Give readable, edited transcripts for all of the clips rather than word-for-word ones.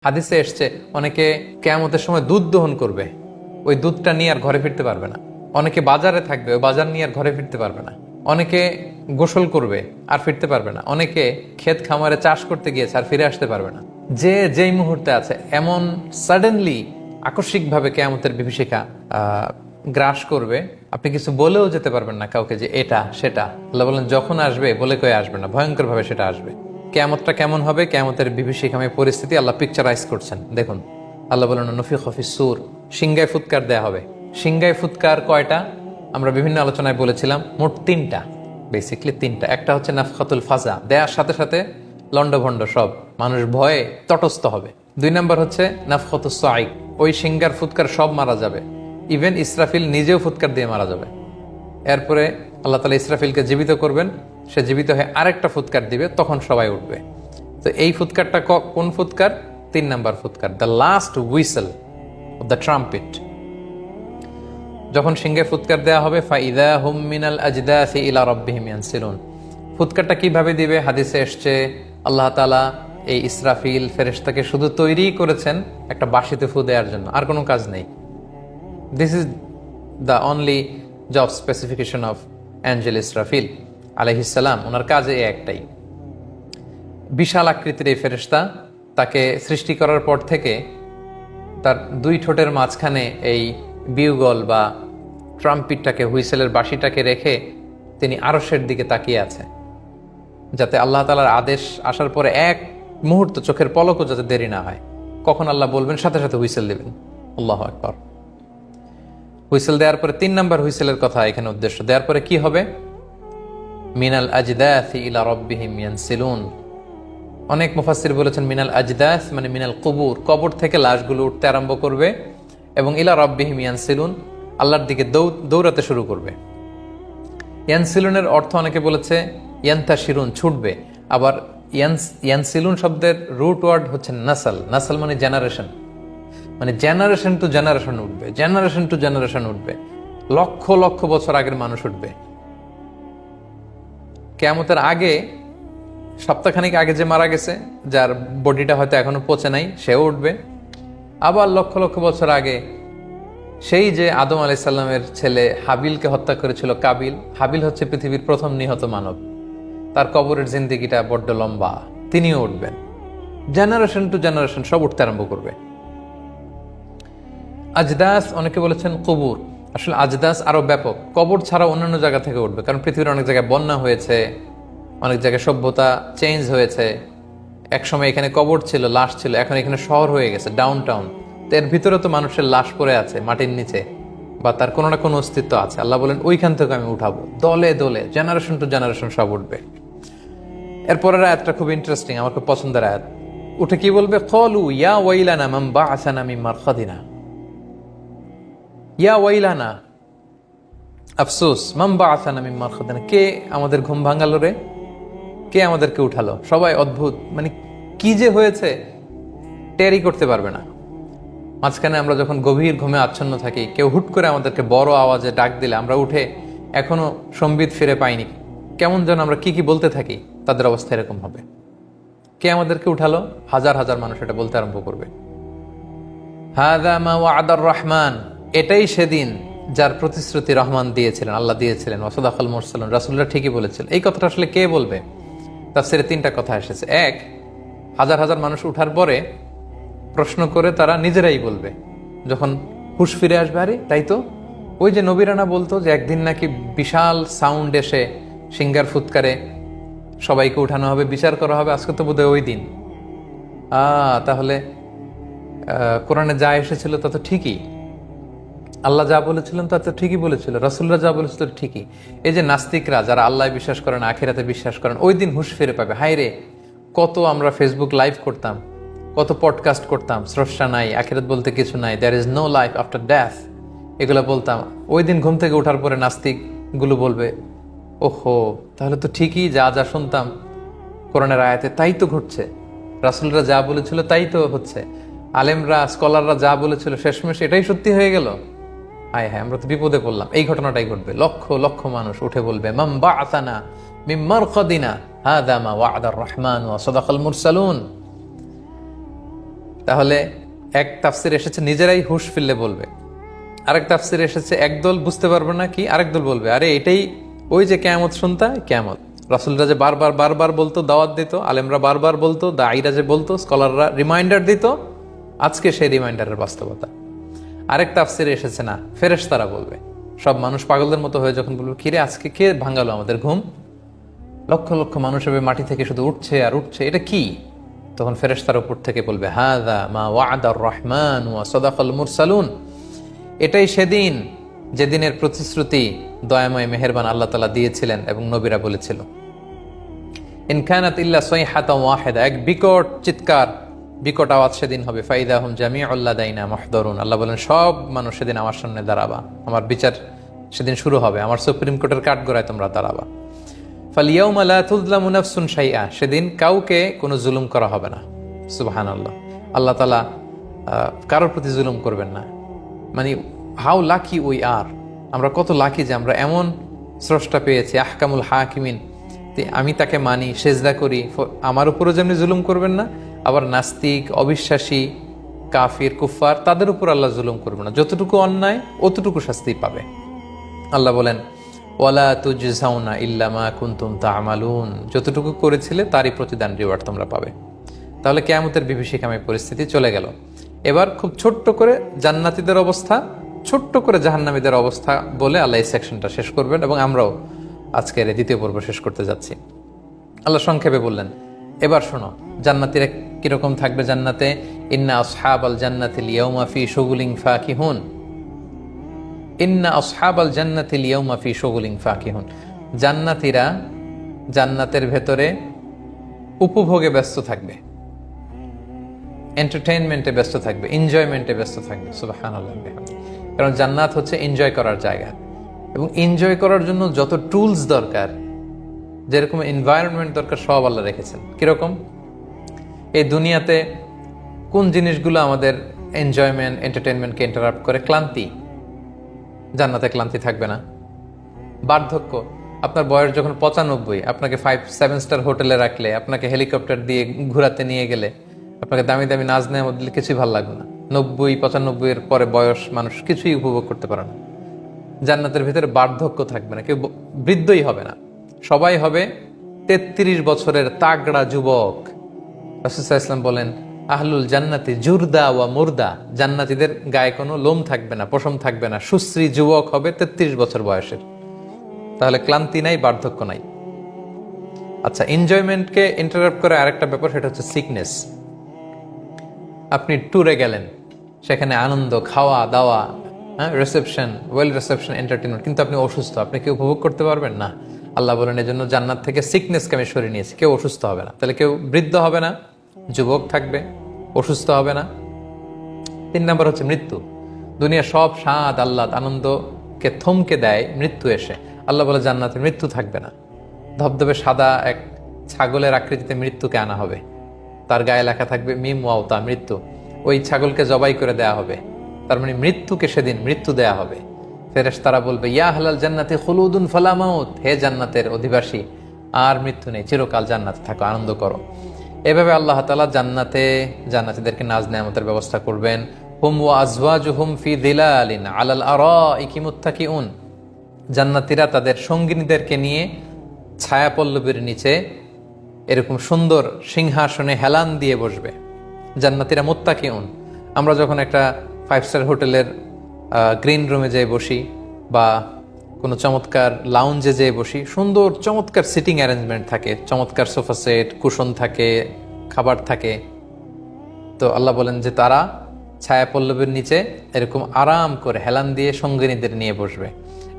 হাদিসে এসছে অনেকে কিয়ামতের সময় দুধ দহন করবে, ওই দুধটা নিয়ে আর ঘরে ফিরতে পারবে না। অনেকে বাজারে থাকবে, ওই বাজার নিয়ে আর ঘরে ফিরতে পারবে না। অনেকে গোসল করবে আর ফিরতে পারবে না। অনেকে ক্ষেত খামারে চাষ করতে গিয়েছে আর ফিরে আসতে পারবে না। যে যেই মুহূর্তে আছে এমন সাডেনলি আকস্মিকভাবে কিয়ামতের বিভীষিকা গ্রাস করবে, আপনি কিছু বলেও যেতে পারবেন না কাউকে যে এটা সেটা। আল্লাহ বলেন যখন আসবে বলে কয়ে আসবে না, ভয়ঙ্কর ভাবে সেটা আসবে। কিয়ামতটা কেমন হবে, কিয়ামতের বিভীষিকাময় পরিস্থিতি আল্লাহ পিকচারাইজ করছেন। দেখুন, আল্লাহ বলেন নফিখ ফিস সূর, সিংগায় ফুৎকার দেয়া হবে। সিংগায় ফুৎকার কয়টা আমরা বিভিন্ন আলোচনায় বলেছিলাম, মোট তিনটা, বেসিকলি তিনটা। একটা হচ্ছে নাফখাতুল ফাজা, দেয়ার সাথে সাথে লন্ডভন্ড সব মানুষ ভয়ে তটস্থ হবে। 2 নম্বর হচ্ছে নাফখাতুস সাইক, ওই সিংগার ফুৎকার সব মারা যাবে, ইভেন ইসরাফিল নিজেও ফুৎকার দিয়ে মারা যাবে। এরপরে আল্লাহ তাআলা ইসরাফিলকে জীবিত করবেন, সে জীবিত হয়ে আরেকটা ফুৎকার দিবে, তখন সবাই উঠবে। তো এই ফুৎকারটা কোন ফুৎকার? 3 নম্বর ফুৎকার, the last whistle of the trumpet. যখন সিংহে ফুৎকার দেওয়া হবে, ফাইদা হুম মিনাল আজদাসি ইলা রাব্বিহিম ইয়ানসিলুন। ফুৎকারটা কিভাবে দিবে? হাদিসে এসছে আল্লাহ তাআলা এই ইসরাফিল ফেরেশতাকে শুধু তৈরি করেছেন একটা বাঁশিতে ফু দেওয়ার জন্য, আর কোনো কাজ নেই। This is the only job specification of Angel Israfil আলাইহিস সালাম। ওনার কাজে একটাই। বিশাল আকৃতির এই ফেরেশতা, তাকে সৃষ্টি করার পর থেকে তার 2 ঠোঁটের মাঝখানে এই বিউগল বা ট্রাম্পিটটাকে, হুইসেলের বাঁশিটাকে রেখে তিনি আরশের দিকে তাকিয়ে আছে, যাতে আল্লাহ তাআলার আদেশ আসার পরে এক মুহূর্ত চোখের পলকও যাতে দেরি না হয়। কখন আল্লাহ বলবেন সাথে সাথে হুইসেল দেবেন। আল্লাহু আকবার। হুইসেল দেওয়ার পরে 3 নম্বর হুইসেলের কথা এখানে উদ্দেশ্য। দেওয়ার পরে কি হবে? মিনাল আজদাসি ইলা রাব্বিহিম ইয়ানসিলুন। অনেক মুফাসসির বলেছেন মিনাল আজদাস মানে মিনাল কুবুর, কবর থেকে লাশগুলো উঠতে আরম্ভ করবে, এবং ইলা রাব্বিহিম ইয়ানসিলুন, আল্লাহর দিকে দৌড়াতে শুরু করবে। ইয়ানসিলুনের অর্থ অনেকে বলেছে ইয়ান্তাশিরুন, ছুটবে। আবার ইয়ানসিলুন শব্দের রুট ওয়ার্ড হচ্ছে নাসাল। নাসাল মানে জেনারেশন, মানে জেনারেশন টু জেনারেশন উঠবে, জেনারেশন টু জেনারেশন উঠবে। লক্ষ লক্ষ বছর আগের মানুষ উঠবে। কিয়ামতের আগে, সপ্তাহখানিক আগে যে মারা গেছে, যার বডিটা হয়তো এখনো পচে নাই, সেও উঠবে। আবার লক্ষ লক্ষ বছর আগে সেই যে আদম আলাইহিস সালামের ছেলে হাবিলকে হত্যা করেছিল কাবিল, হাবিল হচ্ছে পৃথিবীর প্রথম নিহত মানব, তার কবরের জিন্দেগিটা বড্ড লম্বা, তিনিও উঠবেন। জেনারেশন টু জেনারেশন সব উঠতে আরম্ভ করবে। আজদাস অনেকে বলেছেন কবর, আসলে আজদাস আরো ব্যাপক। কবর ছাড়া অন্যান্য জায়গা থেকে উঠবে, কারণ পৃথিবীর অনেক জায়গায় বন্যা হয়েছে, অনেক জায়গায় সভ্যতা চেঞ্জ হয়েছে। একসময় এখানে কবর ছিল, লাশ ছিল, এখন এখানে শহর হয়ে গেছে, ডাউন টাউন। তো এর ভিতরে তো মানুষের লাশ পড়ে আছে মাটির নিচে, বা তার কোনো না কোনো অস্তিত্ব আছে। আল্লাহ বলেন ওইখান থেকে আমি উঠাবো, দলে দলে, জেনারেশন টু জেনারেশন সব উঠবে। এরপরের আয়াতটা খুব ইন্টারেস্টিং, আমার খুব পছন্দের আয়াত। উঠে কি বলবে? ক্বালু ইয়া ওয়াইলানা মান বা'আসানা মিন মারকাদিনা। ইয়া ওয়াইলানা, আফসোস, মান বা'আসানা মিন মারকাদিনা, কে আমাদের ঘুম ভাঙালো রে, কে আমাদেরকে উঠালো? সবাই অদ্ভুত, মানে কি যে হয়েছে টেরই করতে পারবে না। মাঝখানে আমরা যখন গভীর ঘুমে আচ্ছন্ন থাকি, কেউ হুট করে আমাদেরকে বড় আওয়াজে ডাক দিলে আমরা উঠে এখনো সম্বিত ফিরে পাইনি, কেমন যেন আমরা কি কি বলতে থাকি, তাদের অবস্থা এরকম হবে। কে আমাদেরকে উঠালো? হাজার হাজার মানুষ এটা বলতে আরম্ভ করবে। হাযা মা ওয়া'দার রহমান, এটাই সেদিন যার প্রতিশ্রুতি রহমান দিয়েছিলেন, আল্লাহ দিয়েছিলেন। ওয়া সাদাকাল মুরসালুন, রাসূলরা ঠিকই বলেছিলেন। এই কথাটা আসলে কে বলবে? তাফসীরে 3টা কথা এসেছে। এক, হাজার হাজার মানুষ উঠার পরে প্রশ্ন করে তারা নিজেরাই বলবে, যখন হুশ ফিরে আসবে, আরে তাই তো, ওই যে নবীরানা বলতো যে একদিন নাকি বিশাল সাউন্ড এসে সিঙ্গার ফুৎকারে সবাইকে উঠানো হবে, বিচার করা হবে, আজকে তো বোধহয় ওই দিন। তাহলে কোরআনে যা এসেছিল তা তো ঠিকই, আল্লাহ যা বলেছিলেন তা তো ঠিকই বলেছিল, রাসূলরা যা বলেছিল ঠিকই। এই যে নাস্তিকরা যারা আল্লাহ বিশ্বাস করেন, আখিরাতে বিশ্বাস করেন, ওই দিন হুশ ফিরে পাবে। হায় রে, কত আমরা ফেসবুক লাইভ করতাম, কত পডকাস্ট করতাম, স্রষ্টা নাই, আখিরাত বলতে কিছু নাই, there is no life after death, এগুলো বলতাম। ওই দিন ঘুম থেকে ওঠার পরে নাস্তিকগুলো বলবে, ওহো, তাহলে তো ঠিকই যা যা শুনতাম কোরআনের আয়াতে তাই তো ঘটছে, রাসূলরা যা বলেছিল তাই তো হচ্ছে, আলেমরা স্কলাররা যা বলেছিল শেষমেশ এটাই সত্যি হয়ে গেল। হায় হায়, আমরা তো বিপদে পড়লাম। এই ঘটনাটাই ঘটবে। লক্ষ লক্ষ মানুষ উঠে বলবে, মান বা'আসানা মিন মারকাদিনা হাযা মা ওয়া'দার রহমান ওয়া সাদাকাল মুরসালুন। তাহলে এক তাফসির এসেছে নিজেরাই হুঁশ ফিরলে বলবে, আরেক তাফসির এসেছে একদল বুঝতে পারবে না কি, আরেক দল বলবে আরে এটাই ওই যে কিয়ামত শুনতা কিয়ামত। রাসূলরা যে বারবার বারবার বলতো, দাওয়াত দিত, আলেমরা বারবার বলতো, দাঈরা যে বলতো, স্কলাররা রিমাইন্ডার দিত, আজকে সেই রিমাইন্ডারের বাস্তবতা। আরেক তাফসিরে এসেছে না, ফেরেশতারা বলবে। সব মানুষ পাগলদের মতো হয়ে যখন বলবে কিরে আজকে কে ভাঙালো আমাদের ঘুম, লক্ষ লক্ষ মানুষ হবে মাটি থেকে শুধু উঠছে আর উঠছে, এটা কি? তখন ফেরেশতার উপর থেকে বলবে হাযা মা ওয়া'দার রহমান ওয়া সাদাকাল মুরসালুন, এটাই সেদিন যেদিনের প্রতিশ্রুতি দয়াময় মেহেরবান আল্লাহ তাআলা দিয়েছিলেন এবং নবীরা বলেছিল। ইন কানাত ইল্লা সাইহাতান ওয়াহিদা, এক বিকট চিৎকার, বিকট আওয়াজ সেদিন হবে। ফাইদাহুম জামিউল লাদাইনা মুহদারুন, আল্লাহ বলেন সব মানুষ সেদিন আমার সামনে দাঁড়াবা, আমার বিচার সেদিন শুরু হবে, আমার সুপ্রিম কোর্টের কাঠগড়ায় তোমরা দাঁড়াবা। ফালিয়াউমা লা তুযলামু নাফসুন শাইআ, সেদিন কাউকে কোনো জুলুম করা হবে না। সুবহানাল্লাহ, আল্লাহ তাআলা কারোর প্রতি জুলুম করবেন না। মানে হাউ লাকি উই আর, আমরা কত লাকি যে আমরা এমন স্রষ্টা পেয়েছি, আহকামুল হাকিমিন, আমি তাকে মানি, সেজদা করি, আমার উপরও যেমনি জুলুম করবেন না, আবার নাস্তিক, অবিশ্বাসী, কাফির, কুফফার তাদের উপর আল্লাহ জুলুম করবে না। যতটুকু অন্যায় অতটুকু শাস্তি পাবে। আল্লাহ বলেন ওয়ালা তুজজাউনা ইল্লা মা কুনতুম তা'মালুন, যতটুকু করেছিলে তারই প্রতিদান, রিওয়ার্ড তোমরা পাবে। তাহলে কিয়ামতের বিভীষিকাময় পরিস্থিতি চলে গেল। এবার খুব ছোট্ট করে জান্নাতীদের অবস্থা, ছোট্ট করে জাহান্নামীদের অবস্থা বলে আল্লাহ এই সেকশনটা শেষ করবেন, এবং আমরাও আজকের এই দ্বিতীয় পর্ব শেষ করতে যাচ্ছি। আল্লাহ সংক্ষেপে বললেন এবার শোনো জান্নাতীরা কিরকম থাকবে জান্নাতে। ইন্না আসহাবাল জান্নাতিল ইয়াউমা ফি শুগুলিন ফাকিহুন, ইন্না আসহাবাল জান্নাতিল ইয়াউমা ফি শুগুলিন ফাকিহুন, জান্নাতীরা জান্নাতের ভেতরে উপভোগে ব্যস্ত থাকবে, এন্টারটেইনমেন্টে ব্যস্ত থাকবে, এনজয়মেন্টে ব্যস্ত থাকবে। সুবহানাল্লাহ, কারণ জান্নাত হচ্ছে এনজয় করার জায়গা, এবং এনজয় করার জন্য যত টুলস দরকার, যেরকম এনভায়রনমেন্ট দরকার, সব আল্লাহ রেখেছেন। কিরকম? এই দুনিয়াতে কোন জিনিসগুলো আমাদের এনজয়মেন্ট, এন্টারটেইনমেন্টকে ইন্টারাপ্ট করে? ক্লান্তি। জান্নাতে ক্লান্তি থাকবে না। বার্ধক্য, আপনার বয়স যখন 95, আপনাকে 5-7 স্টার হোটেলে রাখলে, আপনাকে হেলিকপ্টার দিয়ে ঘুরাতে নিয়ে গেলে, আপনাকে দামি দামি নাজ নেওয়া দিলে কিছুই ভালো লাগবে না। 90-95 এর পরে বয়স মানুষ কিছুই উপভোগ করতে পারে না। জান্নাতের ভিতরে বার্ধক্য থাকবে না, কেউ বৃদ্ধই হবে না, সবাই হবে 33 বছরের তাগড়া যুবক। রাসূল সাল্লাল্লাহু আলাইহি ওয়াসাল্লাম বলেন আহলুল জান্নাতি জুরদা ওয়া মুরদা, জান্নাতীদের গায়ে কোনো লোম থাকবে না, পশম থাকবে না, সুশ্রী যুবক হবে 33 বছর বয়সের। তাহলে ক্লান্তি নাই, বার্ধক্য নাই। আচ্ছা, এনজয়মেন্টকে ইন্টারাপ্ট করে আরেকটা ব্যাপার, সেটা হচ্ছে সিকনেস। আপনি ট্যুরে গেলেন, সেখানে আনন্দ, খাওয়া দাওয়া, রিসেপশন, ওয়েল রিসেপশন, এন্টারটেনমেন্ট, কিন্তু আপনি অসুস্থ, আপনি কি উপভোগ করতে পারবেন না? আল্লাহ বলেন এজন্য জান্নাত থেকে সিকনেসকে আমি সরিয়ে নিয়েছি, কেউ অসুস্থ হবে না। তাহলে কেউ বৃদ্ধ হবে না, যুবক থাকবে, অসুস্থ হবে না। 3 নম্বর হচ্ছে মৃত্যু। দুনিয়া সব স্বাদ, আল্লাহ, আনন্দকে থমকে দেয় মৃত্যু এসে। আল্লাহ বলে জান্নাতে মৃত্যু থাকবে না। ধবধবে সাদা এক ছাগলের আকৃতিতে মৃত্যুকে আনা হবে, তার গায়ে লেখা থাকবে মিম ওয়াউতা, মৃত্যু। ওই ছাগলকে জবাই করে দেয়া হবে, তার মানে মৃত্যুকে সেদিন মৃত্যু দেয়া হবে। ফেরেশতারা বলবে ইয়া আহলাল জান্নাতি খুলুদুন ফালা মাউত, হে জান্নাতের অধিবাসী, আর মৃত্যু নেই, চিরকাল জান্নাতে থাকো, আনন্দ করো। এভাবে আল্লাহ তাআলা জান্নাতীদেরকে নাজ নেয়ামতের ব্যবস্থা করবেন। হুম ওয়া আজওয়াজুহুম ফি যিলালিন আলাল আরাইকি মুত্তাকিউন, জান্নাতীরা তাদের সঙ্গিনীদেরকে নিয়ে ছায়াপল্লবীর নিচে এরকম সুন্দর সিংহাসনে হেলান দিয়ে বসবে। জান্নাতীরা মুত্তাকিউন। আমরা যখন একটা 5 স্টার হোটেলের গ্রিন রুমে যেয়ে বসি, বা কোনো চমৎকার লাউঞ্জে যেয়ে বসি, সুন্দর চমৎকার সিটিং অ্যারেঞ্জমেন্ট থাকে, চমৎকার সোফা সেট, কুশন থাকে, খাবার থাকে। তো আল্লাহ বলেন যে তারা ছায়াপল্লবীর নিচে এরকম আরাম করে হেলান দিয়ে সঙ্গিনীদের নিয়ে বসবে,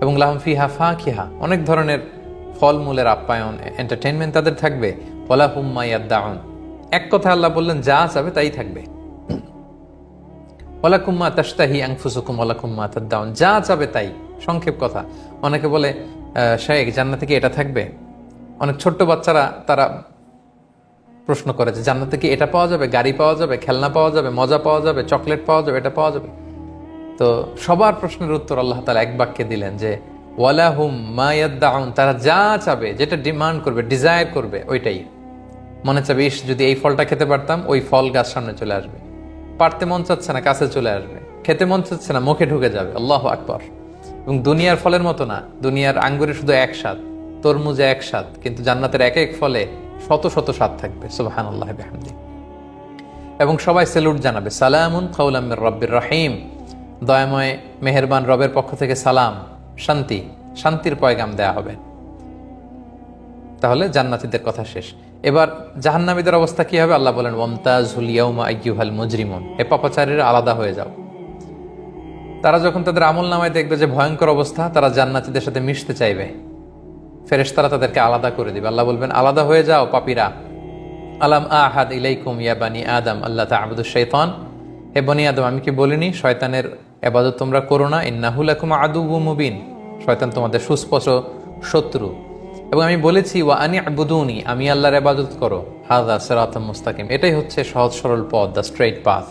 এবং লাহুম ফিহা ফাকিহা, অনেক ধরনের ফলমূলের আপ্যায়ন, এন্টারটেইনমেন্ট তাদের থাকবে। ওয়ালাহুম মা ইয়াদদাউন, এক কথা আল্লাহ বললেন যা চাবে তাই থাকবে। ওয়ালাকুম মা তাশতাহি আনফুসুকুম ওয়ালাকুম মা তাদদাউন, যা চাবে তাই। সংক্ষেপ কথা। অনেকে বলে শাইখ জান্নাতে কি এটা থাকবে? অনেক ছোট্ট বাচ্চারা তারা প্রশ্ন করে যে জান্নাতে কি এটা পাওয়া যাবে, গাড়ি পাওয়া যাবে, খেলনা পাওয়া যাবে, মজা পাওয়া যাবে, চকলেট পাওয়া যাবে, এটা পাওয়া যাবে? তো সবার প্রশ্নের উত্তর আল্লাহ তাআলা এক বাক্যে দিলেন যে ওয়ালাহুম মা ইয়াদদাউন, তারা যা চাবে, যেটা ডিমান্ড করবে, ডিজায়ার করবে, ওইটাই। মনে চাবে ইস যদি এই ফলটা খেতে পারতাম, ওই ফল গাছ সামনে চলে আসবে। পারতে মন চাচ্ছে না, কাছে চলে আসবে। খেতে মন চাচ্ছে না, মুখে ঢুকে যাবে। আল্লাহু আকবার। এবং দুনিয়ার ফলের মতো না, দুনিয়ার আঙ্গুরে শুধু এক স্বাদ, তরমুজে এক স্বাদ, কিন্তু জান্নাতের এক এক ফলে শত শত স্বাদ থাকবে। সুবহানাল্লাহ বিহামদি। এবং সবাই সেলুট জানাবে, সালামুন কাওলাম মির রাব্বির রহিম, দয়াময় মেহেরবান রবের পক্ষ থেকে সালাম, শান্তি, শান্তির পয়গাম দেয়া হবে। তাহলে জান্নাতীদের কথা শেষ। এবার জাহান্নামীদের অবস্থা কি হবে? আল্লাহ বলেন, ওয়ামতাজুল ইয়াউমা আইয়ুহাল মুজরিমুন, এ পাপাচারীরা আলাদা হয়ে যাও। তারা যখন তাদের আমল নামায় দেখবে যে ভয়ঙ্কর অবস্থা, তারা জান্নাতীদের সাথে মিশতে চাইবে। ফেরেশতারা তাদেরকে আলাদা করে দিবে। আল্লাহ বলবেন, আলাদা হয়ে যাও পাপীরা। আলাম আহাদ ইলাইকুম ইয়া বানি আদম আল্লাহ তা'বুদুশ শাইতান, হে বনি আদম, আমি কি বলিনি শয়তানের ইবাদত তোমরা করো না? ইন্নাহু লাকুম আদুউম মুবিন, শয়তান তোমাদের সুস্পষ্ট শত্রু। এবং আমি বলেছি ওয়া আনি আবুদুনি, আমি আল্লাহর ইবাদত করো। হাযা সিরাতুম মুস্তাকিম, এটাই হচ্ছে সহজ সরল পথ, দ্য স্ট্রেইট পাথ।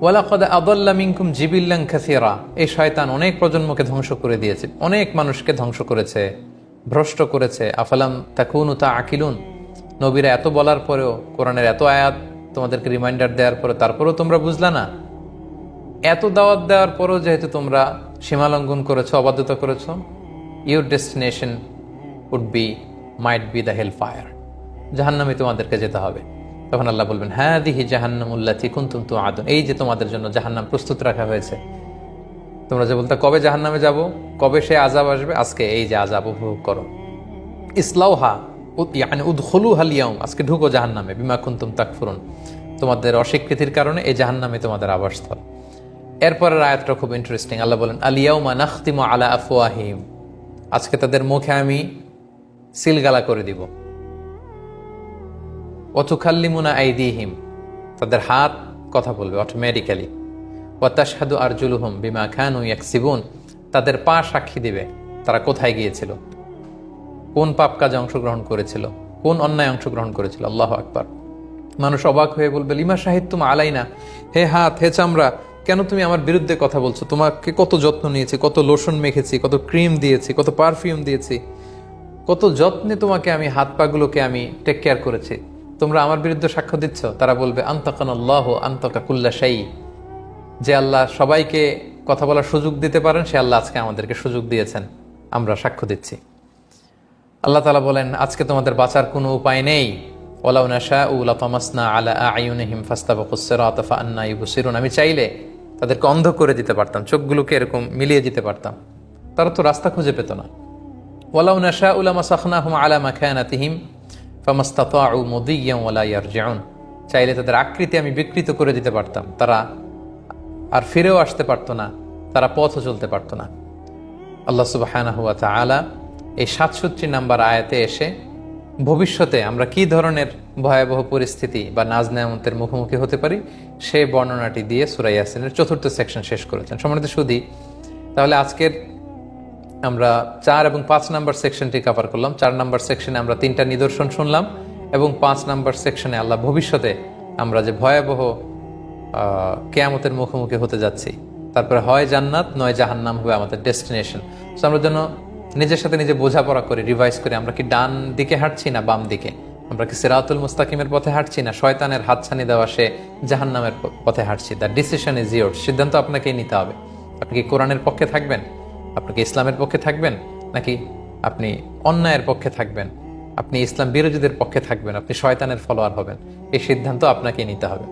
ওয়ালাকাদ আদাল্লা মিনকুম জিবিল্লান কাসীরা, এই শয়তান অনেক প্রজন্মকে ধ্বংস করে দিয়েছে, অনেক মানুষকে ধ্বংস করেছে, ভ্রষ্ট করেছে। আফালাম তাকুনু তাআকিলুন, নবীরা এত বলার পরেও, কোরআনের এত আয়াত তোমাদেরকে রিমাইন্ডার দেওয়ার পরে, তারপরেও তোমরা বুঝলা না? এত দাওয়াত দেওয়ার পরেও যেহেতু তোমরা সীমালঙ্ঘন করেছো, অবাধ্যতা করেছো, your destination might be the hell fire, জাহান্নামে তোমাদেরকে যেতে হবে। তখন আল্লাহ বলবেন, হাযিহি জাহান্নামুল্লাতী কুনতুম তুআদুন, এই যে তোমাদের জন্য জাহান্নাম প্রস্তুত রাখা হয়েছে। তোমরা যে বলতে কবে জাহান্নামে যাব, কবে সে আযাব আসবে, আজকে এই যে আযাব উপভোগ করো। ইসলাউহা ইয়ানি উদখুলুহাল ইয়াউম, আজকে ঢুকো জাহান্নামে, বিমা কুনতুম তাকফুরুন, তোমাদের অস্বীকৃতির কারণে এই জাহান্নামে তোমাদের আবাসস্থল। এরপরের আয়াতটা খুব ইন্টারেস্টিং। আল্লাহ বলেন, আল ইয়াউমা নাখতিমু আলা আফওয়াহিম, আজকে তাদের মুখে আমি সিলগালা করে দিব। ওয়া তুকাল্লিমুনা আইদিহিম, তাদের হাত কথা বলবে অটোমেটিক্যালি। ওয়া তাশহাদু আরজুলুহুম বিমা কানু ইয়াকসিবুন, তাদের পা সাক্ষী দিবে তারা কোথায় গিয়েছিল, কোন পাপ কাজে অংশগ্রহণ করেছিল, কোন অন্যায় অংশগ্রহণ করেছিল। আল্লাহু আকবার। মানুষ অবাক হয়ে বলবে, লিমা শাহিদতুম আলাইনা, হে হাত, হে চামড়া, কেন তুমি আমার বিরুদ্ধে কথা বলছো? তোমাকে কত যত্ন নিয়েছি, কত লোশন মেখেছি, কত ক্রিম দিয়েছি, কত পারফিউম দিয়েছি, কত যত্নে তোমাকে আমি হাত পাগুলোকে আমি টেক কেয়ার করেছি, তোমরা আমার বিরুদ্ধে সাক্ষ্য দিচ্ছ। তারা বলবে, আনতাকানাল্লাহু আনতাকা কুল্লা শাই, যে আল্লাহ সবাইকে কথা বলার সুযোগ দিতে পারেন, সে আল্লাহ আজকে আমাদেরকে সুযোগ দিয়েছেন, আমরা সাক্ষ্য দিচ্ছি। আল্লাহ তাআলা বলেন, আজকে তোমাদের বাঁচার কোনো উপায় নেই। ওয়ালাউ নাশাউ লাতামাসনা আলা আ'য়ুনিহিম ফাস্তাবাকুস সিরাতা ফাআন্না ইউবসিরুন, আমি চাইলে তাদেরকে অন্ধ করে দিতে পারতাম, চোখগুলোকে এরকম মিলিয়ে দিতে পারতাম, তারা তো রাস্তা খুঁজে পেত না। ওয়ালাউ নাশাউ লামাসাখনাহুম আলা মাকানাতিহিম ফামাস্তাতাউ মুদিয়্যান ওয়ালা ইয়ারজিউন, চাইলে তাদের আকৃতি আমি বিকৃত করে দিতে পারতাম, তারা আর ফিরেও আসতে পারতো না, তারা পথও চলতে পারতো না। আল্লাহ সুবহানাহু ওয়া তাআলা এই 67 নম্বর আয়াতে এসে ভবিষ্যতে আমরা কি ধরনের ভয়াবহ পরিস্থিতি বা নাজ নেয়ামতের মুখোমুখি হতে পারি সে বর্ণনাটি দিয়ে সূরা ইয়াসিনের 4th সেকশন শেষ করেছেন। সম্মানিত সুধী, তাহলে আজকের আমরা 4 এবং 5 নম্বর সেকশনটি কভার করলাম। 4 নম্বর সেকশনে আমরা 3টা নিদর্শন শুনলাম এবং 5 নম্বর সেকশনে আল্লাহ ভবিষ্যতে আমরা যে ভয়াবহ কিয়ামতের মুখোমুখি হতে যাচ্ছি, তারপরে হয় জান্নাত নয় জাহান্নাম হবে আমাদের ডেস্টিনেশন। সো আমরা যেন নিজের সাথে নিজে বোঝাপড়া করে রিভাইজ করে, আমরা কি ডান দিকে হাঁটছি না বাম দিকে, আমরা কি সিরাতুল মুস্তাকিমের পথে হাঁটছি না শয়তানের হাতছানি দেওয়া সে জাহান্নামের পথে হাঁটছি। দ্য ডিসিশন ইজ ইয়োর, সিদ্ধান্ত আপনাকেই নিতে হবে। আপনি কি কোরআনের পক্ষে থাকবেন, আপনি কি ইসলামের পক্ষে থাকবেন, নাকি আপনি অন্যায়ের পক্ষে থাকবেন, আপনি ইসলাম বিরোধীদের পক্ষে থাকবেন, আপনি শয়তানের ফলোয়ার হবেন, এই সিদ্ধান্ত আপনাকেই নিতে হবে।